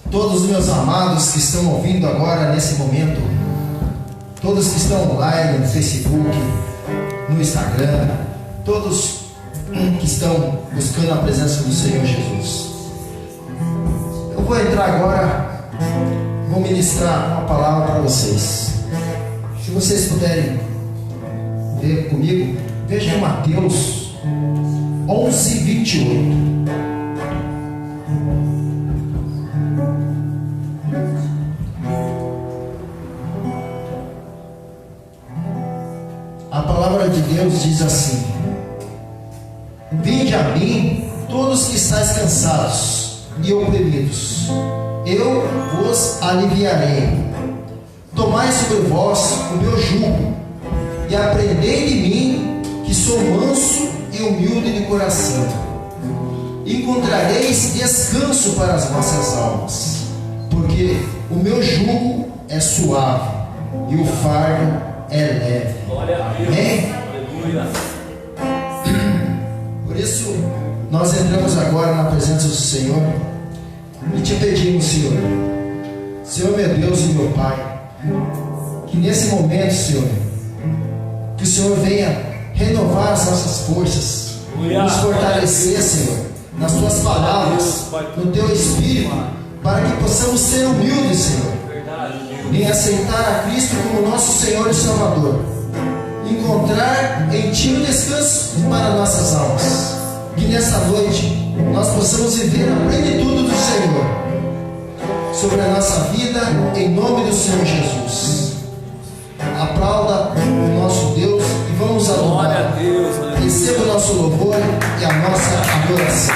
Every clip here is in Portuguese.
todos os meus amados que estão ouvindo agora nesse momento, todos que estão online no Facebook, no Instagram, todos que estão buscando a presença do Senhor Jesus. Eu vou entrar agora, vou ministrar uma palavra para vocês. Se vocês puderem ver comigo, veja em Mateus 11:28. A palavra de Deus diz assim: vinde a mim, todos que estáis cansados e oprimidos, eu vos aliviarei. Tomai sobre vós o meu jugo e aprendei de mim, que sou manso e humilde de coração. Encontrareis descanso para as vossas almas, porque o meu jugo é suave e o fardo é leve. Amém? Por isso, nós entramos agora na presença do Senhor e te pedimos, Senhor meu Deus e meu Pai, que nesse momento, Senhor, que o Senhor venha renovar as nossas forças, nos fortalecer, Senhor, nas tuas palavras, no teu Espírito, para que possamos ser humildes, Senhor, em aceitar a Cristo como nosso Senhor e Salvador, encontrar em Ti o descanso para nossas almas. Que nesta noite nós possamos viver a plenitude do Senhor sobre a nossa vida, em nome do Senhor Jesus. Aplauda o nosso Deus e vamos adorar. Receba o nosso louvor e a nossa adoração.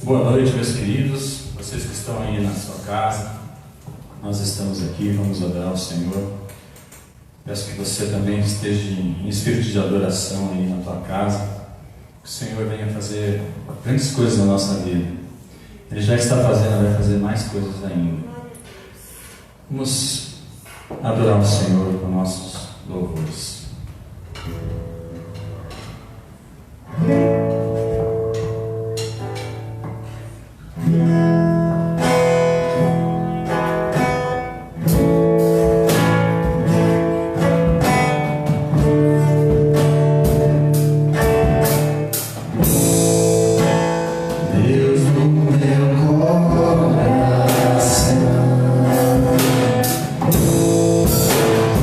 Boa noite, meus queridos, vocês que estão aí na sua casa. Nós estamos aqui, vamos adorar o Senhor. Peço que você também esteja em espírito de adoração aí na tua casa. Que o Senhor venha fazer grandes coisas na nossa vida. Ele já está fazendo, vai fazer mais coisas ainda. Vamos adorar o Senhor com nossos louvores.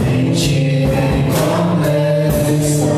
Em ti me encontrei.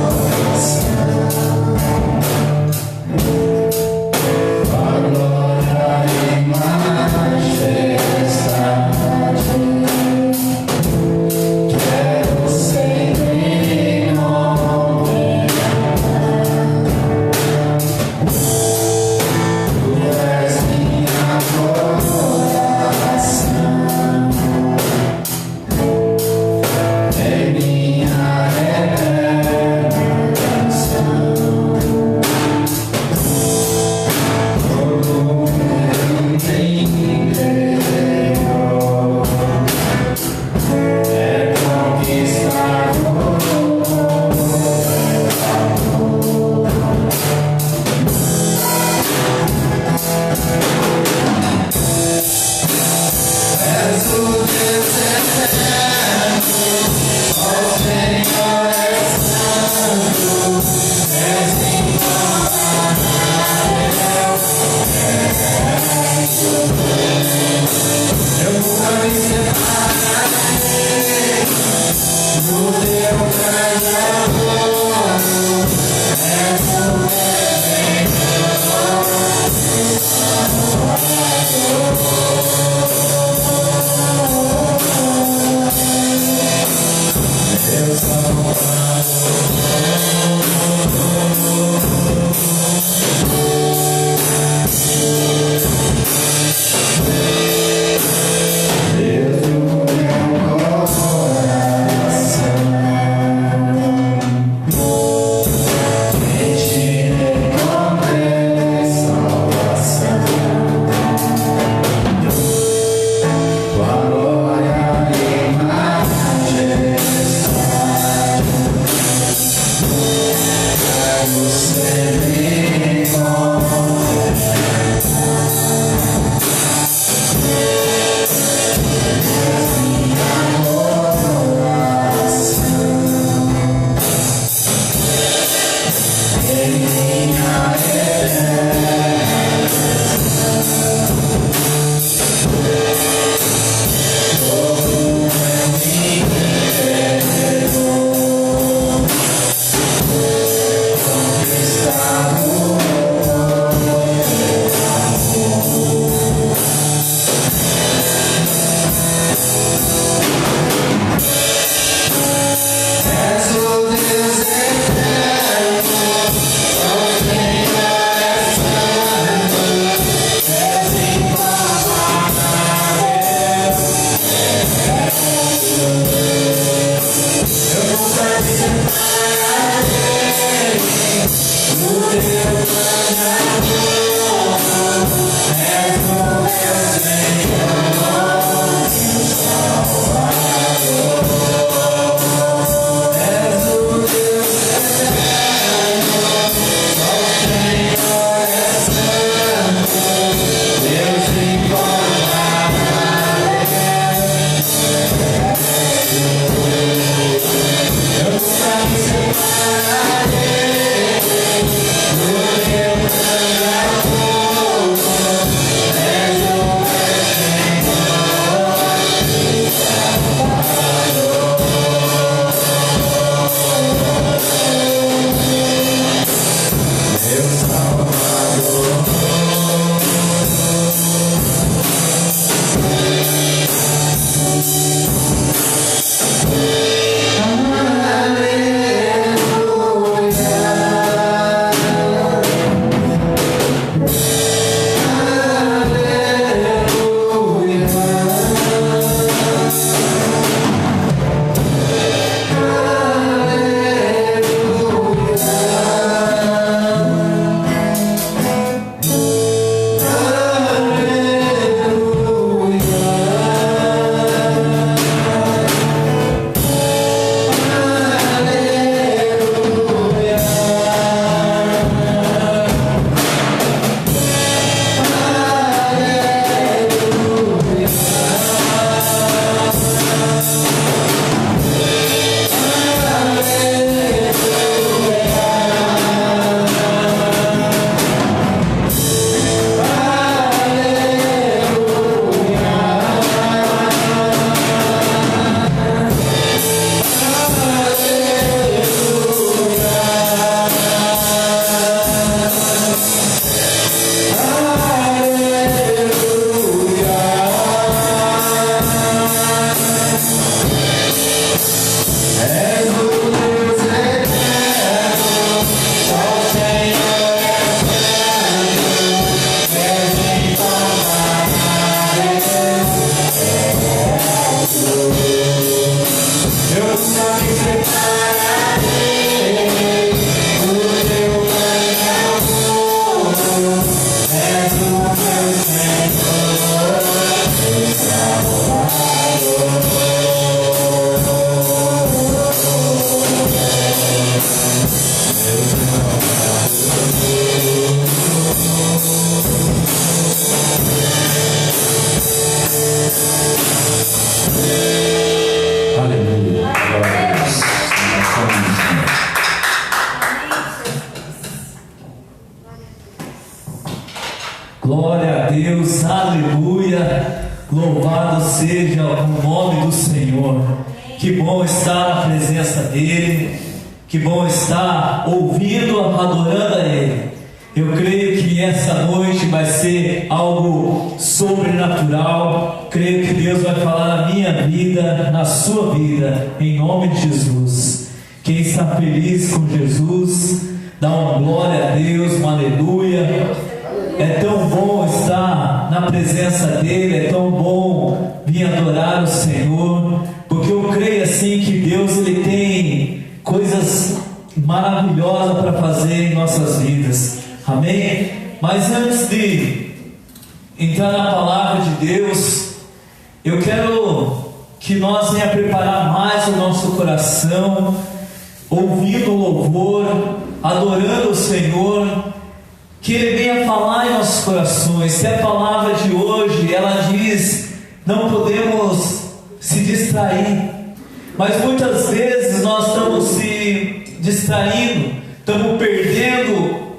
Glória a Deus, aleluia, louvado seja o nome do Senhor. Que bom estar na presença dEle, que bom estar ouvindo, adorando a Ele. Eu creio que essa noite vai ser algo sobrenatural. Creio que Deus vai falar na minha vida, na sua vida, em nome de Jesus. Quem está feliz com Jesus, dá uma glória a Deus, uma aleluia. É tão bom estar na presença dEle, é tão bom vir adorar o Senhor, porque eu creio assim que Deus Ele tem coisas maravilhosas para fazer em nossas vidas, amém? Mas antes de entrar na palavra de Deus, eu quero que nós venhamos preparar mais o nosso coração, ouvindo o louvor, adorando o Senhor, que Ele venha falar em nossos corações. Se a palavra de hoje, ela diz, não podemos se distrair, mas muitas vezes nós estamos se distraindo, estamos perdendo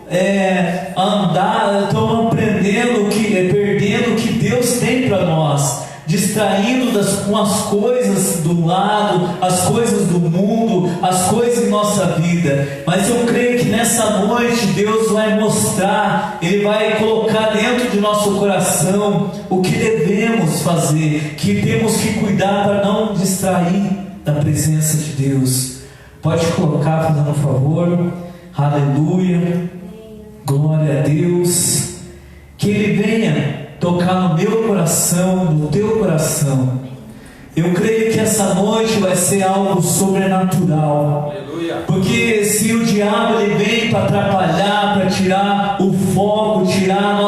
andar, estamos perdendo o que Deus tem para nós, distraindo com as coisas do lado, as coisas do mundo, as coisas em nossa vida. Mas eu creio que nessa noite Deus vai mostrar, Ele vai colocar dentro de nosso coração o que devemos fazer, que temos que cuidar para não distrair da presença de Deus. Pode colocar, fazendo um favor. Aleluia, glória a Deus. Que Ele venha tocar no meu coração, no teu coração. Eu creio que essa noite vai ser algo sobrenatural. Aleluia. Porque se o diabo ele vem para atrapalhar, para tirar o foco, tirar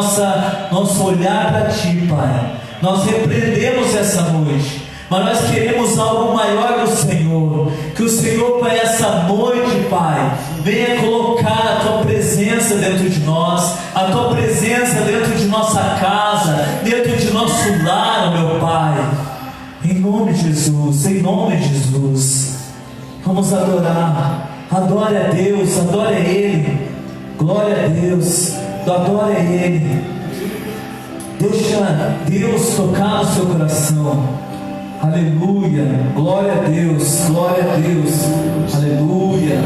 nosso olhar para Ti, Pai, nós repreendemos essa noite. Mas nós queremos algo maior do Senhor. Que o Senhor, Pai, essa noite, Pai, venha colocar a Tua presença dentro de nós, a Tua presença dentro de nossa casa, dentro de nosso lar, meu Pai. Em nome de Jesus, em nome de Jesus. Vamos adorar. Adore a Deus, adore a Ele. Glória a Deus, adore a Ele. Deixa Deus tocar no seu coração. Aleluia, glória a Deus, glória a Deus, aleluia,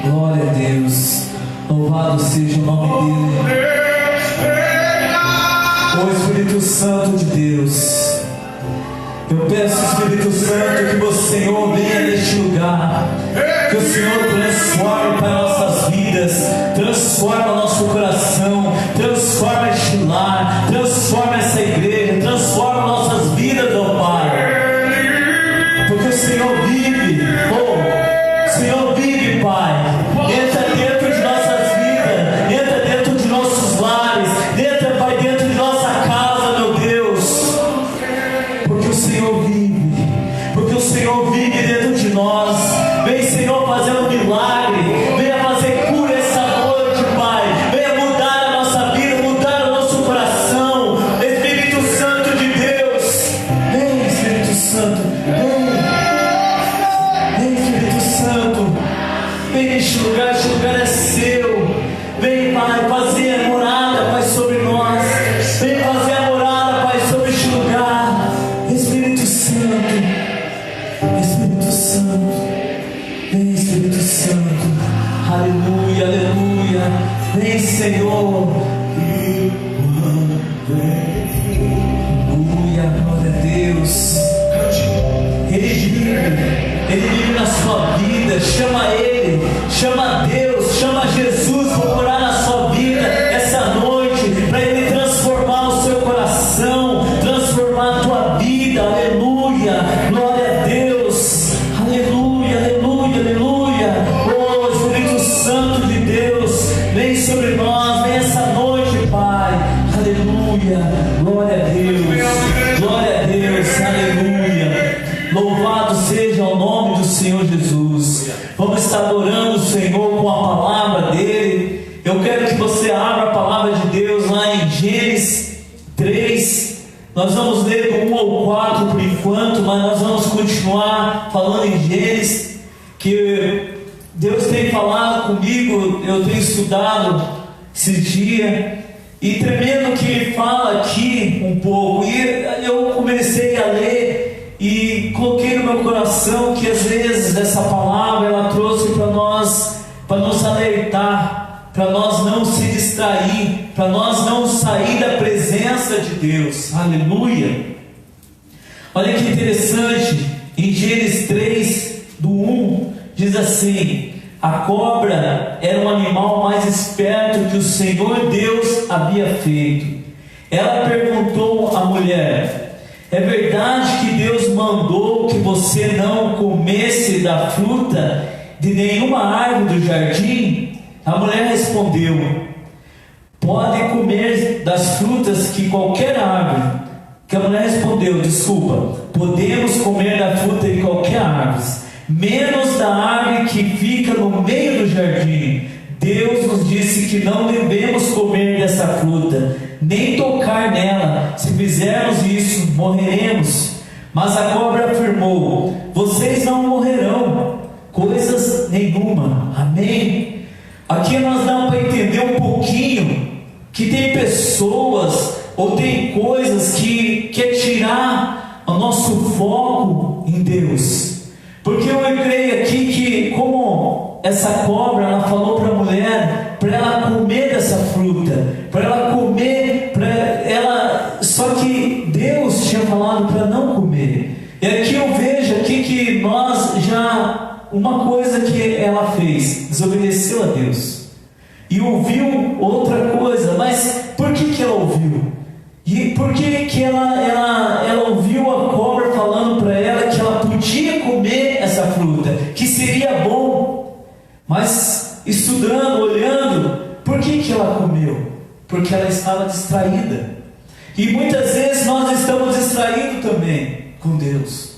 glória a Deus, louvado seja o nome dEle. O Espírito Santo de Deus, eu peço, Espírito Santo, que o Senhor venha neste lugar, que o Senhor transforme para nossas vidas, transforma nosso coração, transforma este lar, transforma essa igreja, transforma nossas vidas, ó Pai, porque o Senhor vive, o Senhor vive, Pai. Entra dentro de nossas vidas, entra dentro de nossos lares, entra, Pai, dentro de nossa casa, meu Deus, porque o Senhor vive, porque o Senhor vive dentro de nós. Vem, Senhor, fazer um milagre, venha fazer cura essa noite, Pai, venha mudar a nossa vida, mudar o nosso coração. Espírito Santo de Deus, vem, Espírito Santo, vem Espírito Santo, vem neste lugar é seu. Vem, Pai, fazer a morada, Pai, sobre nós, vem fazer a morada, Pai, sobre este lugar. Espírito Santo, Espírito Santo, vem, Espírito Santo, aleluia, aleluia, vem, Senhor, aleluia, glória a Deus. Ele vive na sua vida. Chama Ele, chama Deus, chama Jesus para morar na sua vida essa noite, para Ele transformar o seu coração, transformar a tua vida, aleluia, glória a Deus, aleluia, aleluia, aleluia. Oh Espírito Santo de Deus, vem sobre nós, vem essa noite, Pai, aleluia, glória a Deus, glória a Deus, aleluia, louvado seja o nome do Senhor Jesus. Vamos estar adorando o Senhor com a palavra dEle. Eu quero que você abra a palavra de Deus lá em Gênesis 3. Nós vamos ler do 1 ao 4 por enquanto, mas nós vamos continuar falando em Gênesis, que Deus tem falado comigo, eu tenho estudado esses dias, e tremendo que Ele fala aqui um pouco, e eu comecei a ler, e coloquei no meu coração que às vezes essa palavra ela trouxe para nós, para nos alertar, para nós não se distrair, para nós não sair da presença de Deus, aleluia. Olha que interessante, em Gênesis 3, do 1, diz assim: a cobra era um animal mais esperto que o Senhor Deus havia feito. Ela perguntou à mulher: é verdade que Deus mandou que você não comesse da fruta de nenhuma árvore do jardim? A mulher respondeu: pode comer das frutas que qualquer árvore. Que a mulher respondeu: desculpa, podemos comer da fruta de qualquer árvore, menos da árvore que fica no meio do jardim, Deus nos disse que não devemos comer dessa fruta, nem tocar nela. Se fizermos isso, morreremos. Mas a cobra afirmou: vocês não morrerão, coisas nenhuma. Amém? Aqui nós damos para entender um pouquinho que tem pessoas ou tem coisas que quer tirar o nosso foco em Deus. Porque eu creio aqui que, como essa cobra, ela falou para a mulher, para ela comer dessa fruta, para ela comer, só que Deus tinha falado para não comer. E aqui eu vejo aqui que nós uma coisa que ela fez, desobedeceu a Deus, e ouviu outra coisa. Mas por que ela ouviu? E por que ela ouviu a cobra falando para ela que ela podia comer essa fruta, que seria bom? Mas estudando, olhando, por que ela comeu? Porque ela estava distraída. E muitas vezes nós estamos distraídos também com Deus,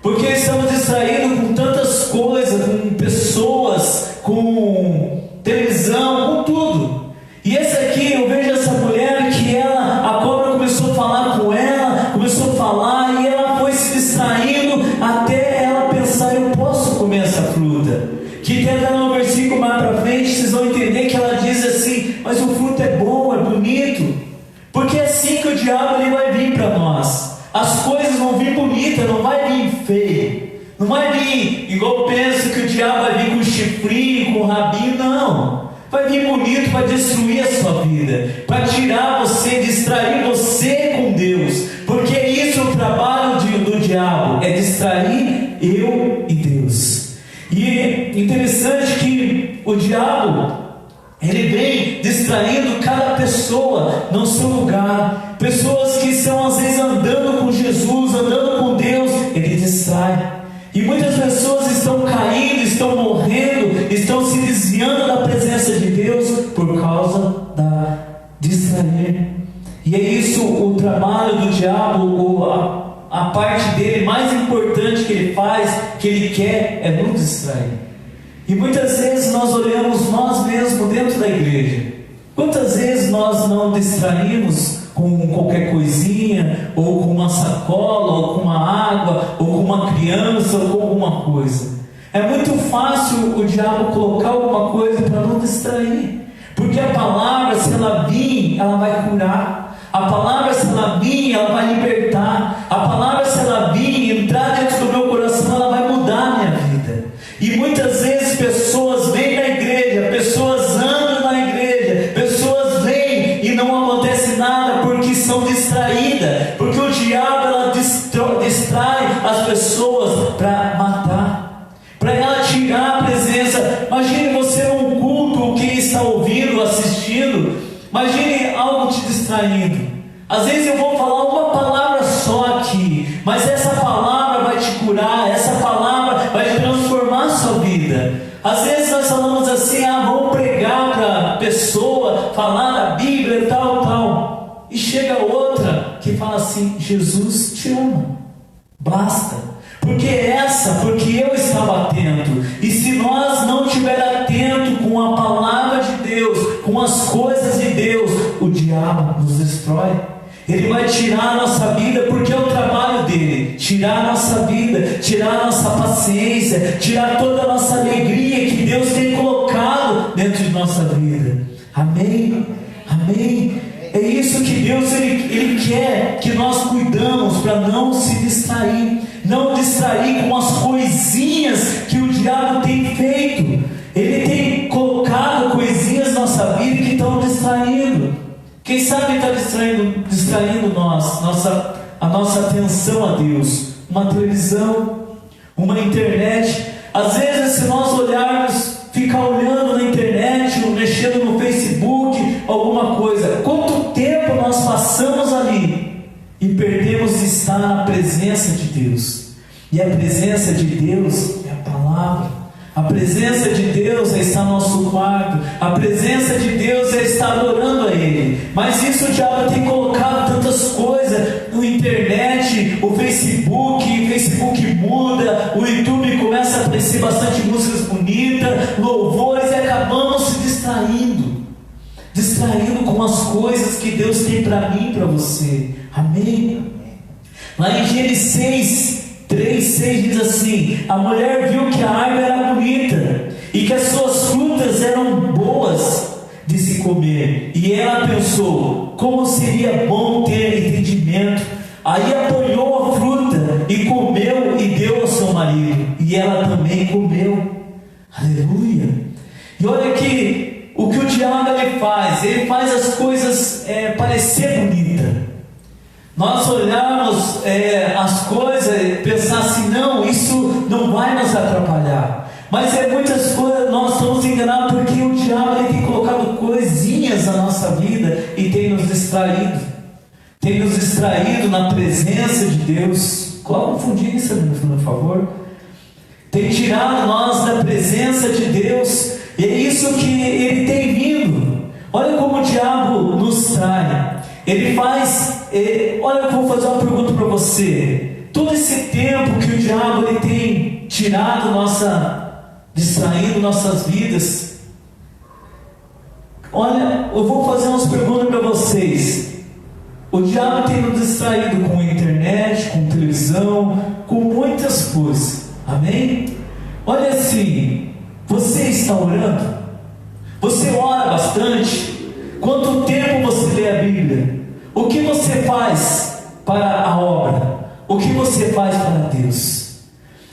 porque estamos distraídos com tantas coisas, com pessoas, com televisão, com tudo. E essa aqui, eu vejo essa mulher que a cobra começou a falar com ela, começou a falar, e ela foi se distraindo até ela pensar: eu posso comer essa fruta. Que até no versículo mais para frente, vocês vão entender que ela diz assim: mas o fruto é bom, é bonito. Porque é assim que o diabo ele vai vir para nós. As coisas vão vir bonitas, não vai vir feio. Não vai vir igual pensa que o diabo vai vir com chifrinho, com rabinho, não. Vai vir bonito para destruir a sua vida, para tirar você, distrair você com Deus. Porque isso é o trabalho do diabo, é distrair eu e Deus. E é interessante que o diabo, ele vem distraindo cada pessoa no seu lugar. Pessoas que estão às vezes andando com Jesus, andando com Deus, ele distrai. E muitas pessoas estão caindo, estão morrendo, estão se desviando da presença de Deus por causa da distrair. E é isso o trabalho do diabo, a parte dele mais importante que ele faz, que ele quer, é nos distrair. E muitas vezes nós olhamos nós mesmos dentro da igreja. Quantas vezes nós não distraímos com qualquer coisinha, ou com uma sacola, ou com uma água, ou com uma criança, ou com alguma coisa? É muito fácil o diabo colocar alguma coisa para não distrair. Porque a palavra, se ela vir, ela vai curar. A palavra, se ela vir, ela vai libertar. A palavra, se ela vir, entrar dentro do meu coração, ela vai mudar a minha vida. E muitas vezes pessoas vêm na igreja, pessoas andam na igreja, pessoas vêm e não acontece nada porque são distraídas. Porque o diabo ela distrai as pessoas para matar, para ela tirar a presença. Imagine você num culto, quem está ouvindo, assistindo, imagine algo te distraindo. Às vezes eu vou falar uma palavra só aqui, mas essa palavra vai te curar, essa palavra vai transformar a sua vida. Às vezes nós falamos assim: vamos pregar para a pessoa, falar da Bíblia e tal. E chega outra que fala assim: Jesus te ama, basta. Porque eu estava atento. E se nós não estiver atento com a palavra de Deus, com as coisas de Deus, o diabo nos destrói. Ele vai tirar a nossa vida, porque é o trabalho dele, tirar a nossa vida, tirar a nossa paciência, tirar toda a nossa alegria que Deus tem colocado dentro de nossa vida. Amém? Amém? É isso que Deus ele quer que nós cuidamos, para não se distrair, não distrair com as coisinhas que o diabo tem feito. Ele tem colocado coisinhas na nossa vida que estão distraindo. Quem sabe está distraindo a nossa atenção a Deus. Uma televisão, uma internet. Às vezes, se nós olharmos, ficar olhando na internet, ou mexendo no Facebook, alguma coisa, quanto tempo nós passamos ali e perdemos de estar na presença de Deus? E a presença de Deus é a palavra. A presença de Deus é estar no nosso quarto. A presença de Deus é estar adorando a Ele. Mas isso o diabo tem colocado tantas coisas no internet, o Facebook muda, o YouTube começa a aparecer bastante músicas bonitas, louvores, e distraído com as coisas que Deus tem para mim e para você. Amém? Lá em Gênesis 6, 3, 6 diz assim: a mulher viu que a árvore era bonita e que as suas frutas eram boas de se comer, e ela pensou: como seria bom ter entendimento. Aí apanhou a fruta e comeu e deu ao seu marido, e ela também comeu. Aleluia! E olha que o diabo ele faz as coisas parecer bonita. Nós olharmos as coisas e pensar assim: não, isso não vai nos atrapalhar. Mas muitas coisas nós estamos enganados, porque o diabo ele tem colocado coisinhas na nossa vida e tem nos distraído. Tem nos distraído na presença de Deus. Coloca um fundinho nisso, por favor. Tem tirado nós da presença de Deus. E é isso que ele tem vindo. Olha como o diabo nos trai. Ele faz, olha, eu vou fazer uma pergunta para você. Todo esse tempo que o diabo ele tem tirado distraindo nossas vidas, olha, eu vou fazer umas perguntas para vocês. O diabo tem nos distraído com a internet, com televisão, com muitas coisas. Amém? Olha assim, você está orando? Você ora bastante? Quanto tempo você lê a Bíblia? O que você faz para a obra? O que você faz para Deus?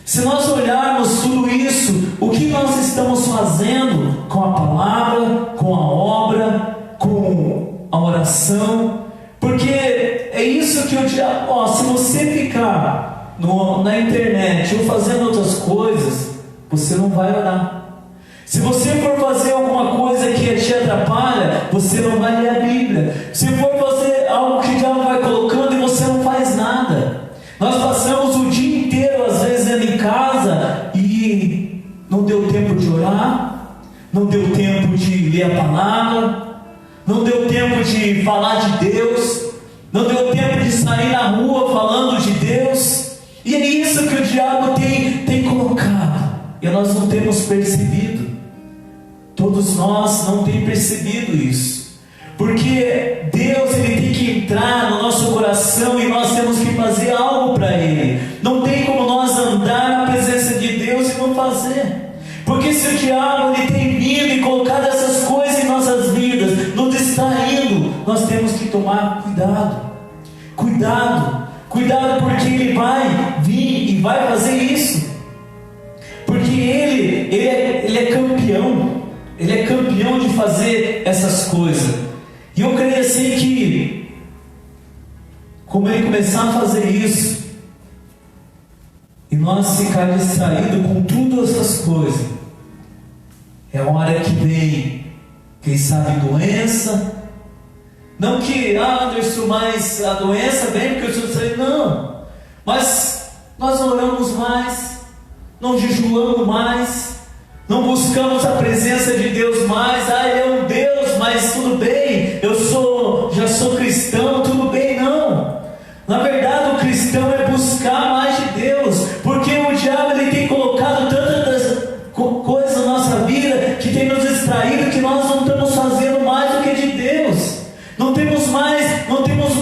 Se nós olharmos tudo isso, o que nós estamos fazendo com a palavra, com a obra, com a oração? Porque é isso que o diabo... se você ficar na internet ou fazendo outras coisas, você não vai orar. Se você for fazer alguma coisa que te atrapalha, você não vai ler a Bíblia. Se for fazer algo que o diabo vai colocando e você não faz nada. Nós passamos o dia inteiro, às vezes, indo em casa e não deu tempo de orar, não deu tempo de ler a palavra, não deu tempo de falar de Deus, não deu tempo de sair na rua falando de Deus. E é isso que o diabo tem colocado, e nós não temos percebido. Todos nós não temos percebido isso, porque Deus ele tem que entrar no nosso coração e nós temos que fazer algo para Ele. Não tem como nós andar na presença de Deus e não fazer, porque se o diabo ele tem vindo e colocado essas coisas em nossas vidas, nos distraindo, nós temos que tomar cuidado, porque ele vai vir e vai fazer isso, porque ele é campeão. Ele é campeão de fazer essas coisas. E eu creio assim que, como ele começar a fazer isso, e nós ficar distraídos com todas essas coisas, é uma hora que vem, quem sabe, doença. Não que, Anderson, mas a doença vem porque eu estou distraído. Não. Mas nós não oramos mais, não jejuamos mais, não buscamos a presença de Deus mais. Ele é um Deus, mas tudo bem, já sou cristão, tudo bem. Não, na verdade o cristão é buscar mais de Deus, porque o diabo ele tem colocado tantas coisas na nossa vida que tem nos distraído, que nós não estamos fazendo mais do que de Deus. Não temos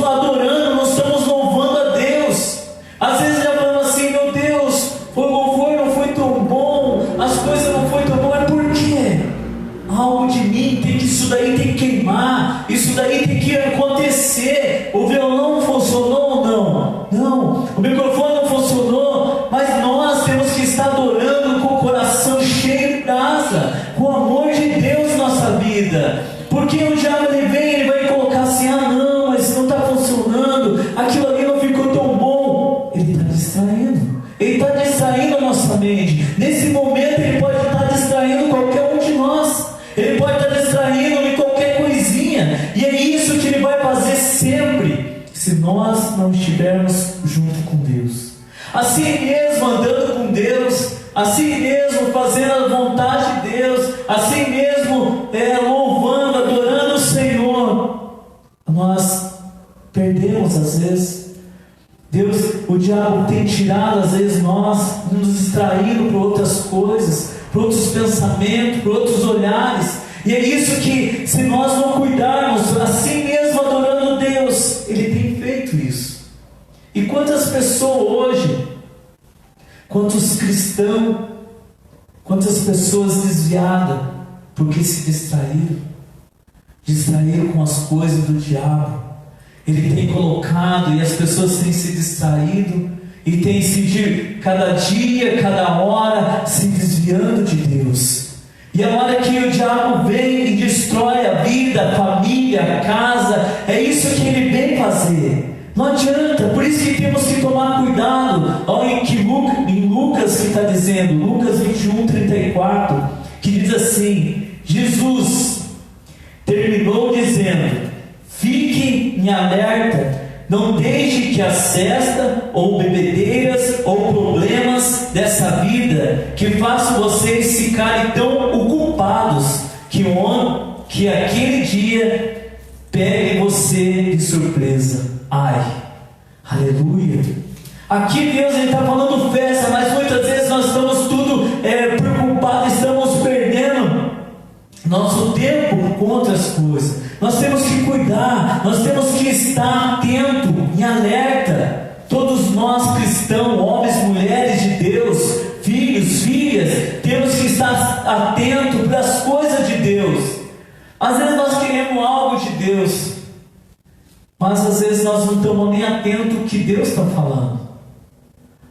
adorando, não estamos louvando a Deus. Às vezes já falamos assim: meu Deus, o louvor não foi tão bom, as coisas não foi tão bom. É por quê? Algo de mim isso daí tem que queimar, isso daí tem que acontecer. O violão não funcionou ou não? Não. O microfone não funcionou, mas nós temos que estar adorando com o coração cheio de brasa, com o amor de Deus em nossa vida. Porque o diabo ele vem, ele vai colocar assim: não, mas não está funcionando, aquilo ali não ficou tão bom. Ele está distraindo, ele está distraindo a nossa mente. Nesse momento ele pode estar distraindo qualquer um de nós, ele pode estar distraindo em qualquer coisinha, e é isso que ele vai fazer sempre, se nós não estivermos junto com Deus. Assim mesmo andando com Deus, assim mesmo fazendo a vontade de Deus, assim mesmo louvando, adorando o Senhor, nós perdemos às vezes. O diabo tem tirado às vezes nós, nos distraído por outras coisas, por outros pensamentos, por outros olhares, E é isso que, se nós não cuidarmos, assim mesmo adorando Deus, Ele tem feito isso. E quantas pessoas hoje, quantos cristãos, quantas pessoas desviadas, porque se distraíram com as coisas do diabo. Ele tem colocado, e as pessoas têm se distraído, e têm se cada dia, cada hora, se desviando de Deus. E a hora que o diabo vem e destrói a vida, a família, a casa, é isso que ele vem fazer. Não adianta, por isso que temos que tomar cuidado. Olha em Lucas que está dizendo, Lucas 21:34, que diz assim: Jesus terminou dizendo: fiquem em alerta, não deixe que a cesta, ou bebedeiras, ou problemas dessa vida, que façam vocês ficarem tão ocupados, que aquele dia pegue você de surpresa. Ai, aleluia. Aqui Deus está falando festa, mas muitas vezes nós estamos tudo preocupados, estamos perdendo nosso tempo com outras coisas. Nós temos que cuidar, nós temos que estar atento, em alerta. Todos nós cristãos, homens, mulheres de Deus, filhos, filhas, temos que estar atentos para as coisas de Deus. Às vezes nós queremos algo de Deus, mas às vezes nós não estamos nem atentos ao que Deus está falando.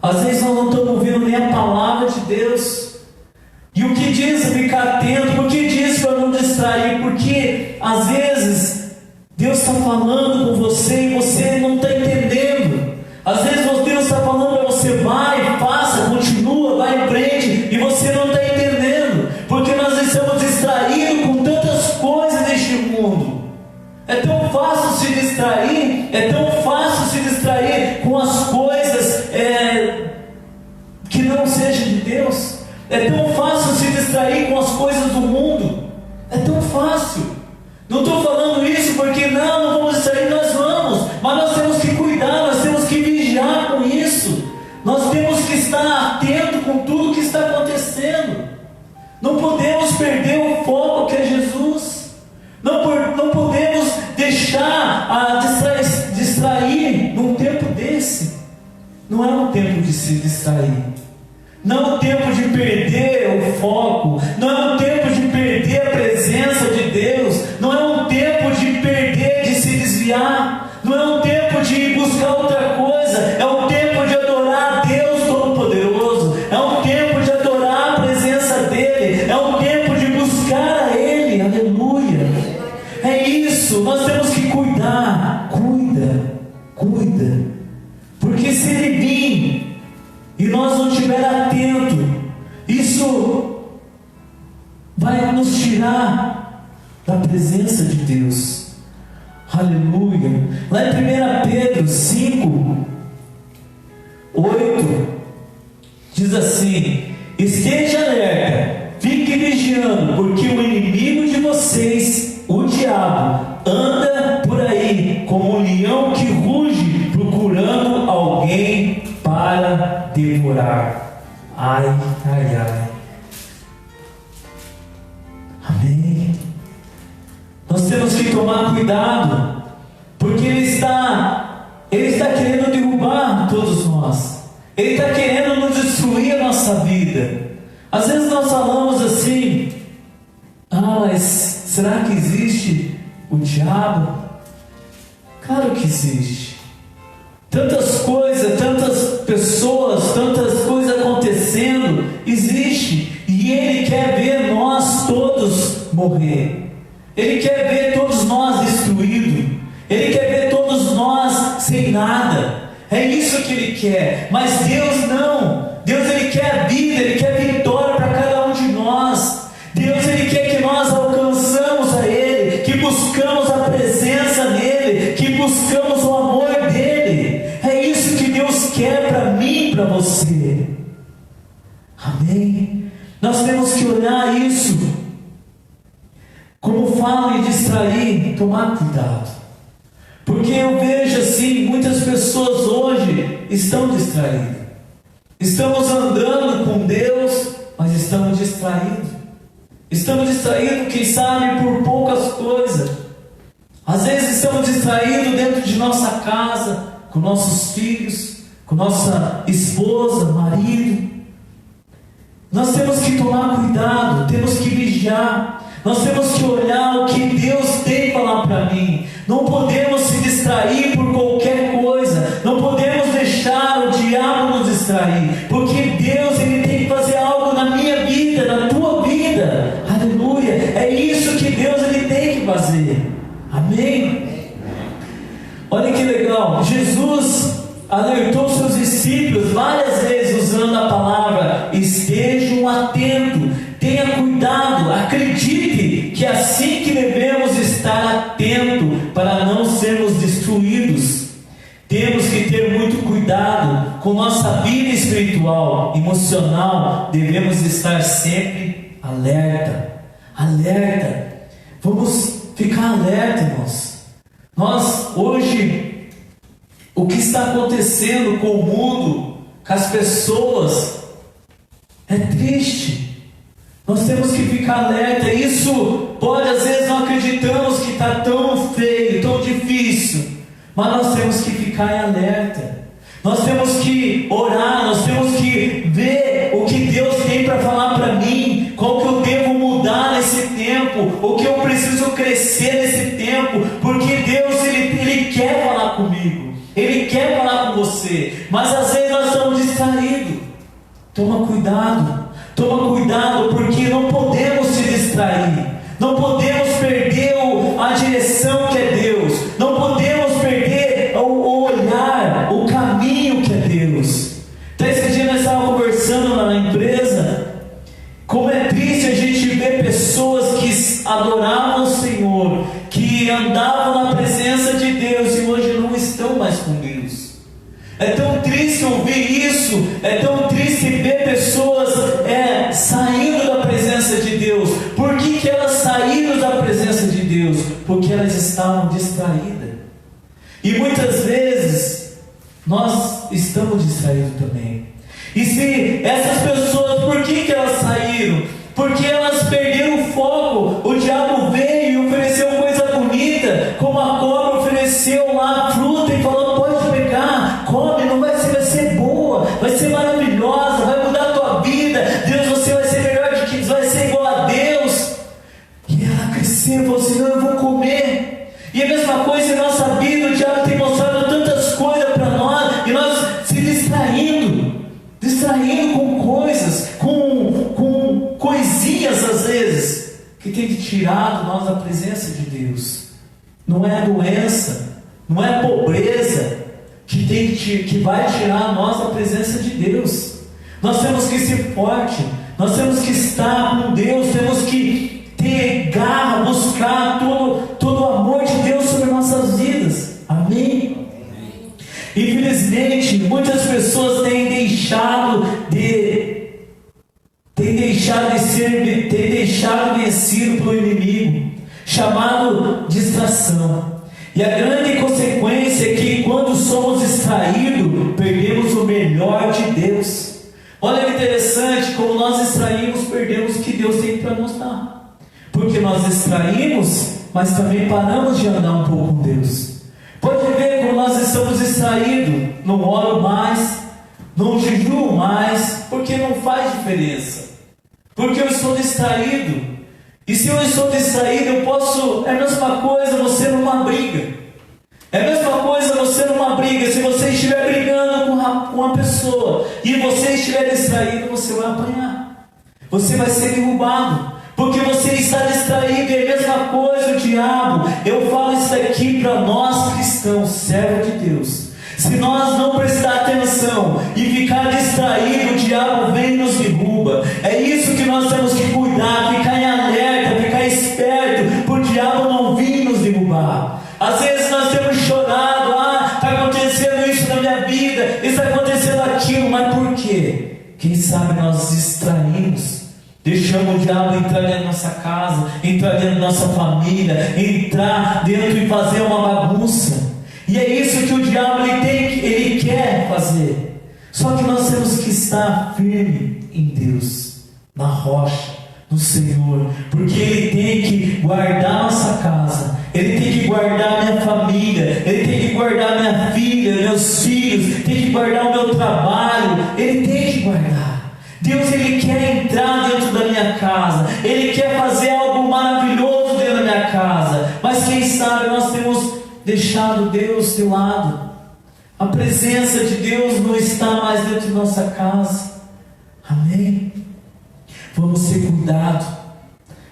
Às vezes nós não estamos ouvindo nem a palavra de Deus. E o que diz ficar atento? O que diz para não distrair? Porque às vezes Deus está falando com você e você não está entendendo. Às vezes Deus está falando para você: vai, faça, continua, vai em frente, e você não está entendendo, porque nós estamos distraídos com tantas coisas neste mundo. É tão fácil se distrair, é tão fácil se distrair com as coisas que não sejam de Deus. É tão fácil se distrair com as coisas do mundo. É tão fácil. Não estou falando isso porque não vamos distrair, nós vamos. Mas nós temos que cuidar, nós temos que vigiar com isso. Nós temos que estar atento com tudo que está acontecendo. Não podemos perder o foco que é Jesus. Não podemos deixar distrair num tempo desse. Não é um tempo de se distrair. Não é um tempo de perder o foco. Não é um tempo de perder a presença de Deus. Não é um tempo de perder, de se desviar. Não é um tempo de buscar outra coisa. É um tempo de adorar a Deus Todo-Poderoso. É um tempo de adorar a presença dEle. É um tempo de buscar a Ele. Aleluia. É isso. Nós temos que cuidar. Cuida. Porque se Ele vir e nós não estiver atento, isso vai nos tirar da presença de Deus. Aleluia. Lá em 1 Pedro 5, 8 diz assim: esteja alerta, fique vigiando, porque o inimigo de vocês, o diabo, anda por aí como um leão que ruge, procurando alguém para devorar. Ai. Amém. Nós temos que tomar cuidado, porque Ele está querendo derrubar todos nós. Ele está querendo nos destruir a nossa vida. Às vezes nós falamos assim: mas será que existe o diabo? Claro que existe. Tantas coisas, tantas pessoas, tantas coisas acontecendo, existe. E Ele quer ver nós todos morrer. Ele quer ver todos nós destruídos. Ele quer ver todos nós sem nada. É isso que Ele quer. Mas Deus não. Deus, Ele quer vida, Ele quer vitória para cada um de nós. Deus, Ele quer que nós alcançamos a Ele, que buscamos a presença dEle, que buscamos o amor dEle. É isso que Deus quer para mim e para você. Amém? Nós temos que olhar isso. Como falo em distrair, tomar cuidado. Porque eu vejo assim, muitas pessoas hoje estão distraídas. Estamos andando com Deus, mas estamos distraídos. Estamos distraídos, quem sabe, por poucas coisas. Às vezes estamos distraídos dentro de nossa casa, com nossos filhos, com nossa esposa, marido. Nós temos que tomar cuidado, temos que vigiar. Nós temos que olhar o que Deus tem para falar para mim. Não podemos se distrair por qualquer coisa. Não podemos deixar o diabo nos distrair. Porque Deus, Ele tem que fazer algo na minha vida, na tua vida. Aleluia. É isso que Deus, Ele tem que fazer. Amém? Olha que legal. Jesus alertou seus discípulos várias vezes usando a palavra: estejam atentos, tenha cuidado, acredite que é assim que devemos estar atentos para não sermos destruídos. Temos que ter muito cuidado com nossa vida espiritual, emocional. Devemos estar sempre alerta. Vamos ficar alerta, irmãos. Nós hoje, o que está acontecendo com o mundo, com as pessoas, é triste. Nós temos que ficar alerta. Isso pode, às vezes, não acreditamos que está tão feio, tão difícil, mas nós temos que ficar em alerta. Nós temos que orar, nós temos que ver o que Deus tem para falar para mim, qual que eu devo mudar nesse tempo, o que eu preciso crescer nesse tempo, porque Deus, Ele quer falar comigo, Ele quer falar com você, mas às vezes nós estamos distraídos. Toma cuidado, porque não podemos se distrair, não podemos perder a direção que é Deus, não podemos perder o olhar, o caminho que é Deus. Então esse dia nós estávamos conversando lá na empresa, como é triste a gente ver pessoas que adoravam o Senhor, que andavam na presença de Deus e hoje não estão mais com Deus. É tão triste ouvir isso, é tão triste ver pessoas saindo da presença de Deus. Por que elas saíram da presença de Deus? Porque elas estavam distraídas. E muitas vezes nós estamos distraídos também. E se essas pessoas, por que elas saíram? Porque elas perderam o foco. O diabo veio e ofereceu coisa bonita, como a cobra ofereceu lá a fruta e falou: pode pegar, come, não vai ser boa, vai ser maravilhosa, vai mudar a tua vida, Deus, você vai ser melhor do que, vai ser igual a Deus. E ela cresceu e falou assim: não, eu vou comer. E a mesma coisa em nossa vida, o diabo tem mostrado tantas coisas para nós, e nós se distraindo com coisas, com coisinhas às vezes, que tem tirado nós da presença de Deus. Não é a doença, não é a pobreza que vai tirar nós da presença de Deus. Nós temos que ser forte, nós temos que estar com Deus, temos que ter garra, buscar todo o amor de Deus sobre nossas vidas. Amém? Infelizmente, muitas pessoas têm deixado vencido pelo inimigo, chamado distração. E a grande consequência é que quando somos distraídos, perdemos o melhor de Deus. Olha que interessante, como nós distraímos, perdemos o que Deus tem para nos dar. Porque nós distraímos, mas também paramos de andar um pouco com Deus. Pode ver como nós estamos distraídos, não oro mais, não jejuo mais, porque não faz diferença. Porque eu estou distraído. E se eu estou distraído, eu posso... É a mesma coisa você numa briga. É a mesma coisa você numa briga. Se você estiver brigando com uma pessoa e você estiver distraído, você vai apanhar. Você vai ser derrubado. Porque você está distraído. É a mesma coisa o diabo. Eu falo isso aqui para nós cristãos, servos de Deus. Se nós não prestar atenção e ficar distraído, o diabo vem e nos derruba. É isso que nós temos que cuidar, ficar em alerta, ficar esperto, para o diabo não vir nos derrubar. Às vezes nós temos chorado: está acontecendo isso na minha vida, está acontecendo aquilo, mas por quê? Quem sabe nós distraímos, deixamos o diabo entrar dentro da nossa casa, entrar dentro da nossa família, entrar dentro e fazer uma bagunça. E é isso que o diabo ele quer fazer. Só que nós temos que estar firme em Deus, na rocha. no Senhor, porque Ele tem que guardar a nossa casa, Ele tem que guardar a minha família, Ele tem que guardar a minha filha, meus filhos, tem que guardar o meu trabalho, Ele tem que guardar. Deus, Ele quer entrar dentro da minha casa, Ele quer fazer algo maravilhoso dentro da minha casa, mas quem sabe nós temos deixado Deus de lado. A presença de Deus não está mais dentro de nossa casa. Amém? Vamos ter cuidado.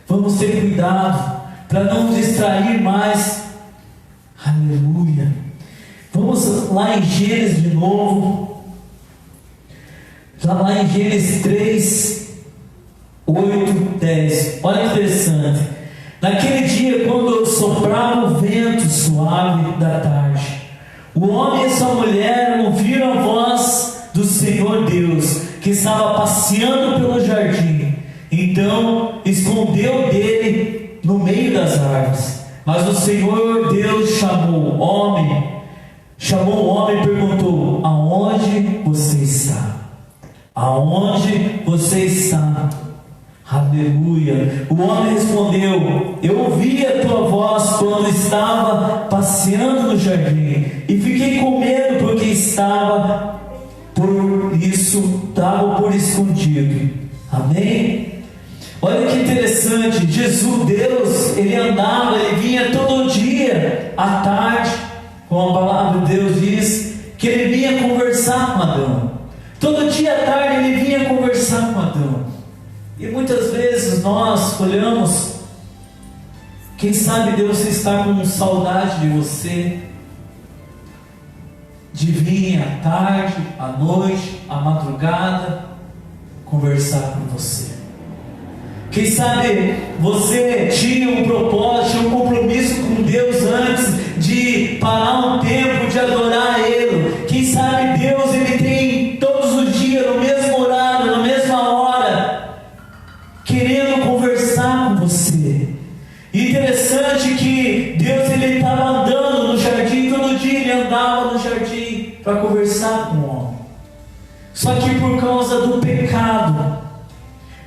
Vamos ter cuidado para não nos distrair mais. Aleluia. Vamos lá em Gênesis de novo. Lá em Gênesis 3, 8, 10. Olha que interessante. Naquele dia, quando soprava o vento suave da tarde, o homem e sua mulher ouviram a voz do Senhor Deus, que estava passeando pelo jardim. Então escondeu dele no meio das árvores. Mas o Senhor Deus chamou o homem e perguntou: aonde você está? Aonde você está? Aleluia. O homem respondeu: eu ouvi a tua voz quando estava passeando no jardim, e fiquei com medo porque estava por escondido. Amém? Olha que interessante. Jesus, Deus, Ele andava, Ele vinha todo dia à tarde, como a palavra de Deus diz, que Ele vinha conversar com Adão. Todo dia à tarde Ele vinha conversar com Adão. E muitas vezes nós olhamos, quem sabe Deus está com saudade de você, de vir à tarde, à noite, à madrugada, conversar com você. Quem sabe você tinha um propósito, um compromisso com Deus antes de parar um tempo de adorar Ele. Quem sabe Deus, Ele tem todos os dias, no mesmo horário, na mesma hora, querendo conversar com você. Interessante que Deus, Ele estava andando no jardim, todo dia Ele andava no jardim para conversar com o homem. Só que por causa do pecado,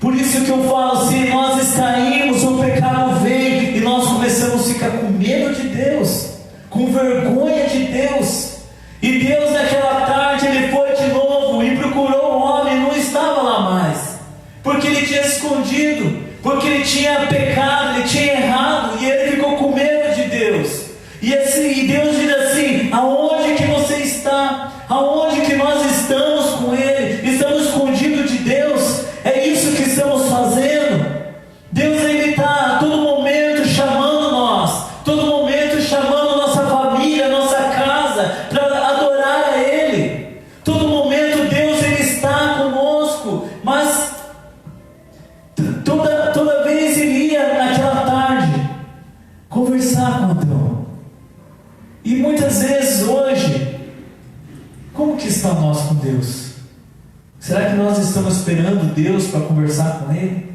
por isso que eu falo assim, nós extraímos, o pecado vem e nós começamos a ficar com medo de Deus, com vergonha de Deus. E Deus naquela tarde, Ele foi de novo e procurou o homem, não estava lá mais, porque ele tinha escondido, porque ele tinha pecado, ele tinha errado, e ele ficou com medo de Deus. E Deus diz assim: aonde que você está? Aonde que nós estamos com Ele? Estamos escondidos de Deus? É isso que estamos fazendo? Deus, Ele está a todo momento chamando nós, todo momento chamando nossa família, nossa casa, para adorar a Ele. Todo momento Deus, Ele está conosco, mas toda vez Ele ia naquela tarde conversar com Adão. E muitas vezes hoje, como que está nós com Deus? Será que nós estamos esperando Deus para conversar com Ele?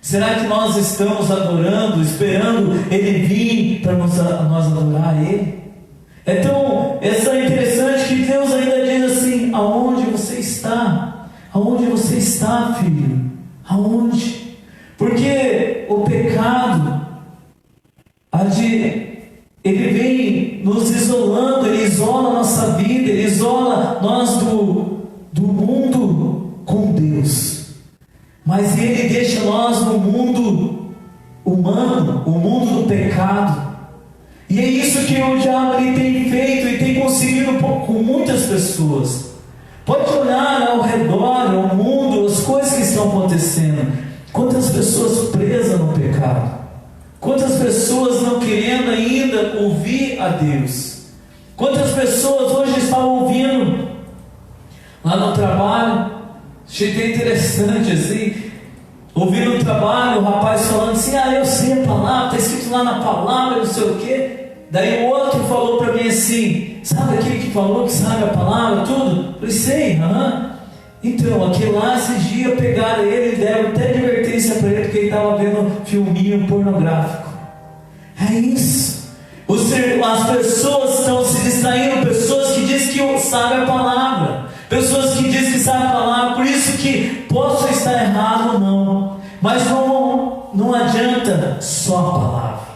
Será que nós estamos adorando, esperando Ele vir para nós adorar Ele? Então, é interessante que Deus ainda diz assim: aonde você está? Aonde você está, filho? Aonde? Porque o pecado, ele vem nos isolando, ele isola a nossa vida, ele isola nós do mundo com Deus. Mas Ele deixa nós no mundo humano, o mundo do pecado. E é isso que o diabo ele tem feito e tem conseguido com muitas pessoas. Pode olhar ao redor, ao mundo, as coisas que estão acontecendo. Quantas pessoas presas no pecado. Quantas pessoas não querendo ainda ouvir a Deus. Quantas pessoas hoje estão ouvindo lá no trabalho. Achei até interessante assim, ouvindo no trabalho o rapaz falando assim: eu sei a palavra, está escrito lá na palavra, não sei o quê. Daí o outro falou para mim assim: sabe aquele que falou que sabe a palavra, tudo? Eu falei: sei, Então, aquele lá, esses dias pegaram ele e deram até advertência para ele, porque ele estava vendo filminho pornográfico. É isso. As pessoas estão se distraindo, pessoas que dizem que sabem a palavra, pessoas que dizem que sabem a palavra, por isso que posso estar errado ou não, mas não não adianta só a palavra.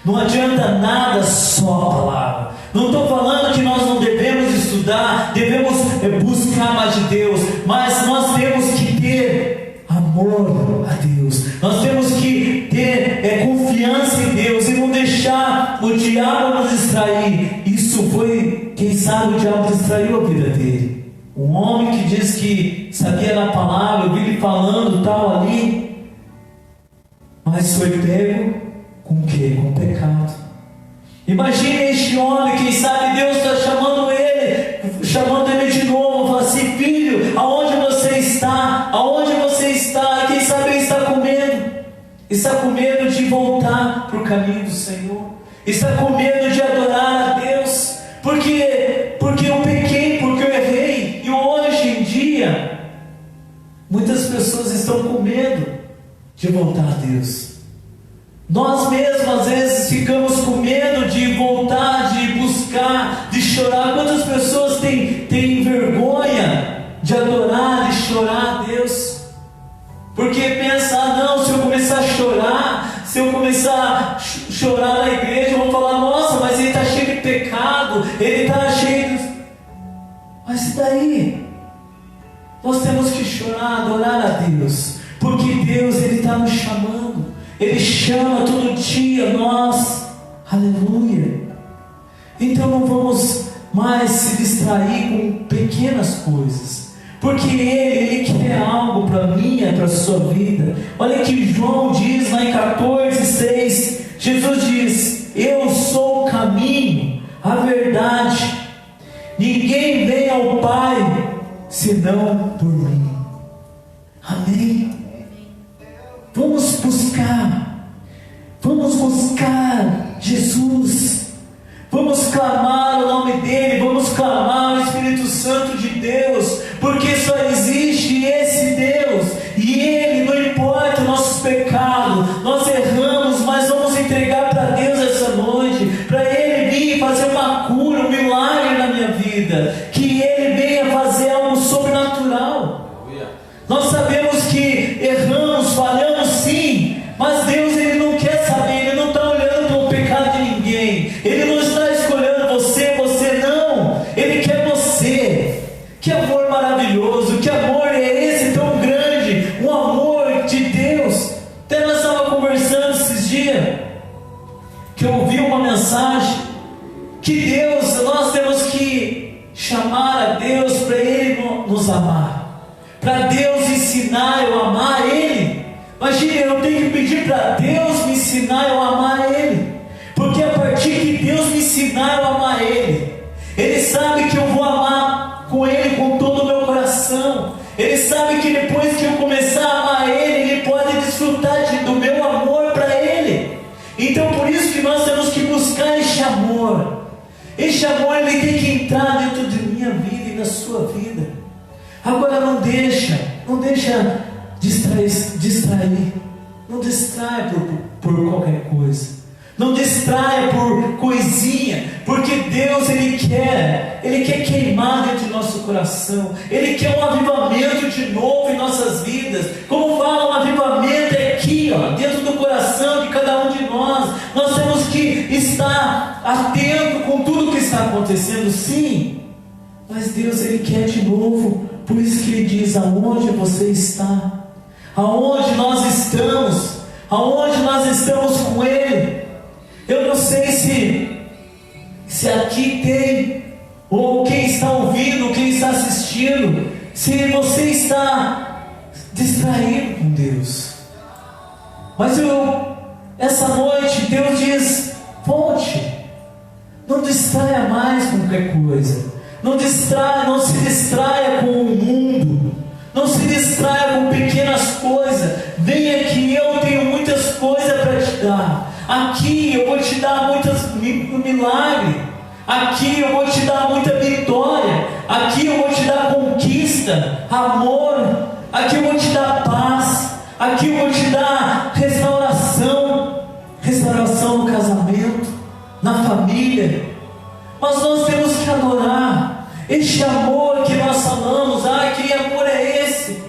Não adianta nada só a palavra. Não estou falando que nós não devemos estudar, devemos buscar mais de Deus, mas nós temos que ter amor a Deus. Nós temos que ter confiança em Deus e não deixar o diabo nos distrair. Isso foi, quem sabe o diabo distraiu a vida dele. Um homem que diz que sabia da palavra, eu vi ele falando tal ali, mas foi pego com o quê? Com o pecado. Imagine este homem, quem sabe Deus está chamando ele de novo, fala assim: filho, aonde você está? Aonde você está? E quem sabe ele está com medo de voltar para o caminho do Senhor, está com medo de adorar a Deus, porque eu pequei, porque eu errei. E hoje em dia, muitas pessoas estão com medo de voltar a Deus. Nós mesmos às vezes ficamos com medo de voltar, de buscar, de chorar. Quantas pessoas têm vergonha de adorar, de chorar a Deus? Porque pensa: não, se eu começar a chorar, se eu começar a chorar na igreja, vão falar: nossa, mas ele está cheio de pecado, ele está cheio de... Mas e daí? Nós temos que chorar, adorar a Deus, porque Deus, Ele está nos chamando. Ele chama todo dia nós, aleluia. Então não vamos mais se distrair com pequenas coisas, porque Ele quer algo para mim, para a sua vida. Olha que João diz lá em 14:6, Jesus diz: eu sou o caminho, a verdade, ninguém vem ao Pai senão por mim. Amém? Vamos buscar Jesus, vamos clamar o nome dEle, vamos clamar o Espírito Santo de Deus, porque só existe esse Deus, e Ele, não importa nossos pecados, nós erramos, mas vamos entregar para Deus essa noite, para Ele vir fazer uma cura, um milagre na minha vida, que Ele venha fazer algo sobrenatural. Nós sabemos que erramos, falhamos sim, mas Deus, Ele não quer saber, Ele não está olhando para o pecado de ninguém, Ele não está escolhendo você não, Ele quer você. Que amor maravilhoso, que amor é esse tão grande, um amor de Deus. Até nós estávamos conversando esses dias, que eu ouvi uma mensagem, que Deus, nós temos que chamar a Deus para Ele nos amar, para Deus ensinar eu a amar Ele. Imagina, eu tenho que pedir para Deus me ensinar eu a amar Ele, porque a partir que Deus me ensinar eu a amar Ele, Ele sabe que eu vou amar com Ele com todo o meu coração. Ele sabe que depois que eu começar a amar Ele, Ele pode desfrutar do meu amor para Ele. Então por isso que nós temos que buscar este amor. Este amor, ele tem que entrar dentro de minha vida e da sua vida. Agora não deixa distrair. Não distraia por qualquer coisa. Não distraia por coisinha, porque Deus, Ele quer queimar dentro do nosso coração. Ele quer um avivamento de novo em nossas vidas. Como fala, um avivamento é aqui, dentro do coração de cada um de nós. Nós temos que estar atento com tudo que está acontecendo, sim, mas Deus, Ele quer de novo. Por isso que Ele diz: aonde você está? Aonde nós estamos? Aonde nós estamos com Ele? Eu não sei se aqui tem, ou quem está ouvindo, quem está assistindo, se você está distraído com Deus. Mas essa noite Deus diz: volte, não distraia mais com qualquer coisa, não se distraia com o mundo, não se distraia com pequenas coisas. Venha que eu tenho muitas coisas para te dar. Aqui eu vou te dar muitos milagres. Aqui eu vou te dar muita vitória. Aqui eu vou te dar conquista, amor. Aqui eu vou te dar paz. Aqui eu vou te dar restauração no casamento, na família. Mas nós temos que adorar este amor que nós falamos. Que amor é esse?